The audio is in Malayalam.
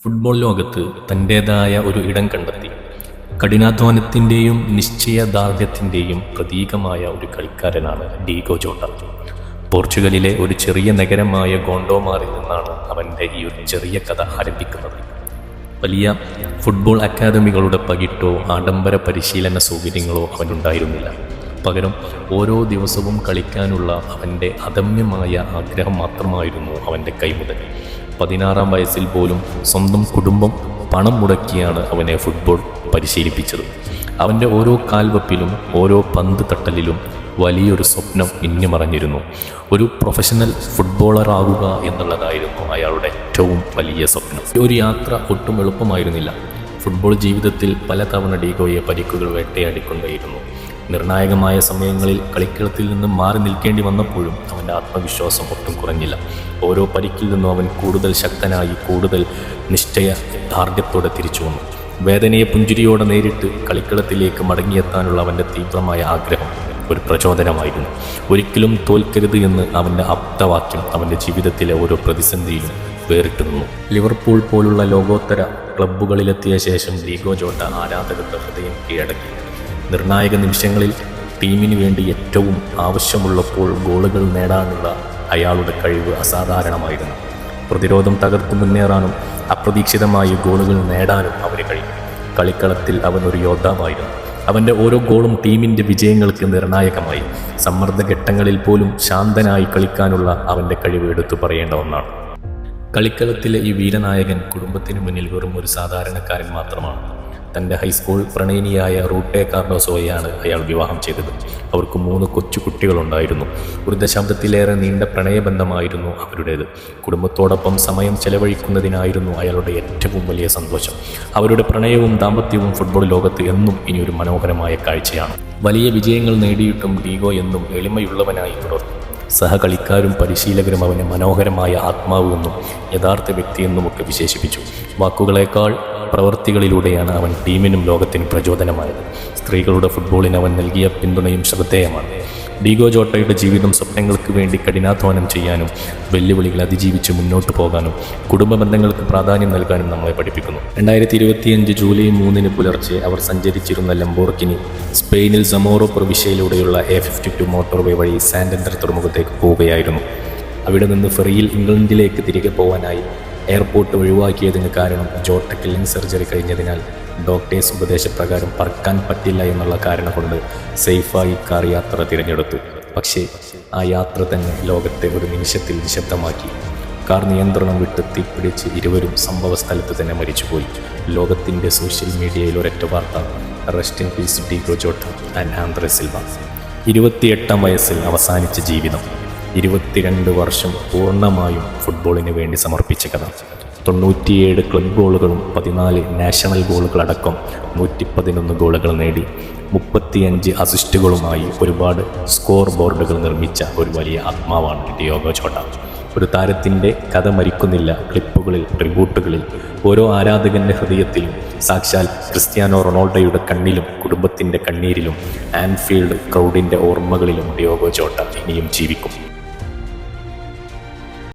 ഫുട്ബോൾ ലോകത്ത് തൻ്റേതായ ഒരു ഇടം കണ്ടെത്തി. കഠിനാധ്വാനത്തിൻ്റെയും നിശ്ചയദാർഢ്യത്തിൻ്റെയും പ്രതീകമായ ഒരു കളിക്കാരനാണ് ഡീഗോ ജോട്ട. പോർച്ചുഗലിലെ ഒരു ചെറിയ നഗരമായ ഗോണ്ടോമാറിൽ നിന്നാണ് അവൻ്റെ ഈ ഒരു ചെറിയ കഥ ആരംഭിക്കുന്നത്. വലിയ ഫുട്ബോൾ അക്കാദമികളുടെ പകിട്ടോ ആഡംബര പരിശീലന സൗകര്യങ്ങളോ അവനുണ്ടായിരുന്നില്ല. പകരം ഓരോ ദിവസവും കളിക്കാനുള്ള അവൻ്റെ അദമ്യമായ ആഗ്രഹം മാത്രമായിരുന്നു അവൻ്റെ കൈമുതൽ. 16-ാം വയസ്സിൽ പോലും സ്വന്തം കുടുംബം പണം മുടക്കിയാണ് അവനെ ഫുട്ബോൾ പരിശീലിപ്പിച്ചത്. അവൻ്റെ ഓരോ കാൽവെപ്പിലും ഓരോ പന്ത് തട്ടലിലും വലിയൊരു സ്വപ്നം മിന്നിമറഞ്ഞിരുന്നു. ഒരു പ്രൊഫഷണൽ ഫുട്ബോളറാകുക എന്നുള്ളതായിരുന്നു അയാളുടെ ഏറ്റവും വലിയ സ്വപ്നം. ഒരു യാത്ര ഒട്ടും എളുപ്പമായിരുന്നില്ല. ഫുട്ബോൾ ജീവിതത്തിൽ പലതവണ ഡീഗോയെ പരിക്കുകൾ വേട്ടയാടിക്കൊണ്ടേയിരുന്നു. നിർണായകമായ സമയങ്ങളിൽ കളിക്കളത്തിൽ നിന്ന് മാറി നിൽക്കേണ്ടി വന്നപ്പോഴും അവൻ്റെ ആത്മവിശ്വാസം ഒട്ടും കുറഞ്ഞില്ല. ഓരോ പരിക്കിൽ നിന്നും അവൻ കൂടുതൽ ശക്തനായി, കൂടുതൽ നിശ്ചയദാർഢ്യത്തോടെ തിരിച്ചു വന്നു. വേദനയെ പുഞ്ചിരിയോടെ നേരിട്ട് കളിക്കളത്തിലേക്ക് മടങ്ങിയെത്താനുള്ള അവൻ്റെ തീവ്രമായ ആഗ്രഹം ഒരു പ്രചോദനമായിരുന്നു. ഒരിക്കലും തോൽക്കരുത് എന്ന് അവൻ്റെ ആപ്തവാക്യം അവൻ്റെ ജീവിതത്തിലെ ഓരോ പ്രതിസന്ധിയിലും വേറിട്ടു നിന്നു. ലിവർപൂൾ പോലുള്ള ലോകോത്തര ക്ലബ്ബുകളിലെത്തിയ ശേഷം ഡീഗോ ജോട്ട ആരാധകരുടെ ഹൃദയം കീഴടക്കി. നിർണായക നിമിഷങ്ങളിൽ ടീമിന് വേണ്ടി ഏറ്റവും ആവശ്യമുള്ളപ്പോൾ ഗോളുകൾ നേടാനുള്ള അയാളുടെ കഴിവ് അസാധാരണമായിരുന്നു. പ്രതിരോധം തകർത്തു മുന്നേറാനും അപ്രതീക്ഷിതമായി ഗോളുകൾ നേടാനും അവന് കഴിയും. കളിക്കളത്തിൽ അവൻ ഒരു യോദ്ധാവായിരുന്നു. അവൻ്റെ ഓരോ ഗോളും ടീമിൻ്റെ വിജയങ്ങൾക്ക് നിർണായകമായി. സമ്മർദ്ദഘട്ടങ്ങളിൽ പോലും ശാന്തനായി കളിക്കാനുള്ള അവൻ്റെ കഴിവ് എടുത്തു പറയേണ്ട ഒന്നാണ്. കളിക്കളത്തിലെ ഈ വീരനായകൻ കുടുംബത്തിന് മുന്നിൽ വെറും ഒരു സാധാരണക്കാരൻ മാത്രമാണ്. തൻ്റെ ഹൈസ്കൂൾ പ്രണയിനിയായ റൂട്ടെ കാർഡോസോയെയാണ് അയാൾ വിവാഹം ചെയ്തത്. അവർക്ക് 3 കൊച്ചു കുട്ടികളുണ്ടായിരുന്നു. ഒരു ദശാബ്ദത്തിലേറെ നീണ്ട പ്രണയബന്ധമായിരുന്നു അവരുടേത്. കുടുംബത്തോടൊപ്പം സമയം ചെലവഴിക്കുന്നതിനായിരുന്നു അയാളുടെ ഏറ്റവും വലിയ സന്തോഷം. അവരുടെ പ്രണയവും ദാമ്പത്യവും ഫുട്ബോൾ ലോകത്ത് എന്നും ഇനിയൊരു മനോഹരമായ കാഴ്ചയാണ്. വലിയ വിജയങ്ങൾ നേടിയിട്ടും ഡീഗോ എന്നും എളിമയുള്ളവനായി തുടർന്നു. സഹകളിക്കാരും പരിശീലകരും അവനെ മനോഹരമായ ആത്മാവ് എന്നും യഥാർത്ഥ വ്യക്തിയെന്നുമൊക്കെ വിശേഷിപ്പിച്ചു. വാക്കുകളേക്കാൾ പ്രവൃത്തികളിലൂടെയാണ് അവൻ ടീമിനും ലോകത്തിനും പ്രചോദനമായത്. സ്ത്രീകളുടെ ഫുട്ബോളിന് അവൻ നൽകിയ പിന്തുണയും ശ്രദ്ധേയമാണ്. ഡീഗോ ജോട്ടയുടെ ജീവിതം സ്വപ്നങ്ങൾക്ക് വേണ്ടി കഠിനാധ്വാനം ചെയ്യാനും വെല്ലുവിളികൾ അതിജീവിച്ച് മുന്നോട്ട് പോകാനും കുടുംബ ബന്ധങ്ങൾക്ക് പ്രാധാന്യം നൽകാനും നമ്മളെ പഠിപ്പിക്കുന്നു. 2025 ജൂലൈ 3 പുലർച്ചെ അവർ സഞ്ചരിച്ചിരുന്ന ലംബോർഗിനി സ്പെയിനിൽ സമോറോ പ്രവിശ്യയിലൂടെയുള്ള A52 മോട്ടോർവേ വഴി സാന്റൻഡർ തുറമുഖത്തേക്ക് പോവുകയായിരുന്നു. അവിടെ നിന്ന് ഫെറിയിൽ ഇംഗ്ലണ്ടിലേക്ക് തിരികെ പോകാനായി എയർപോർട്ട് ഒഴിവാക്കിയതിന് കാരണം ജോട്ടയ്ക്ക് ലിംഗ് സർജറി കഴിഞ്ഞതിനാൽ ഡോക്ടേഴ്സ് ഉപദേശപ്രകാരം പറക്കാൻ പറ്റില്ല എന്നുള്ള കാരണം കൊണ്ട് സേഫായി കാർ യാത്ര തിരഞ്ഞെടുത്തു. പക്ഷേ ആ യാത്ര തന്നെ ലോകത്തെ ഒരു നിമിഷത്തിൽ നിശബ്ദമാക്കി. കാർ നിയന്ത്രണം വിട്ട് തീപിടിച്ച് ഇരുവരും സംഭവ സ്ഥലത്ത് തന്നെ മരിച്ചുപോയി. ലോകത്തിൻ്റെ സോഷ്യൽ മീഡിയയിൽ ഒരൊറ്റ വാർത്ത: rest in peace Diogo Jota and Andre Silva. 28-ാം വയസ്സിൽ അവസാനിച്ച ജീവിതം. 22 വർഷം പൂർണ്ണമായും ഫുട്ബോളിന് വേണ്ടി സമർപ്പിച്ച കഥ. 97 ക്ലബ് ഗോളുകളും 14 നാഷണൽ ഗോളുകളടക്കം 111 ഗോളുകൾ നേടി 35 അസിസ്റ്റുകളുമായി ഒരുപാട് സ്കോർ ബോർഡുകൾ നിർമ്മിച്ച ഒരു വലിയ ആത്മാവാണ് ഡീഗോ ജോട്ട. ഒരു താരത്തിൻ്റെ കഥ മരിക്കുന്നില്ല ക്ലിപ്പുകളിൽ, ട്രിബ്യൂട്ടുകളിൽ, ഓരോ ആരാധകൻ്റെ ഹൃദയത്തിലും, സാക്ഷാൽ ക്രിസ്ത്യാനോ റൊണാൾഡോയുടെ കണ്ണിലും, കുടുംബത്തിൻ്റെ കണ്ണീരിലും, ആൻഫീൽഡ് ക്രൗഡിൻ്റെ ഓർമ്മകളിലും ഡീഗോ ജോട്ട ഇനിയും ജീവിക്കും.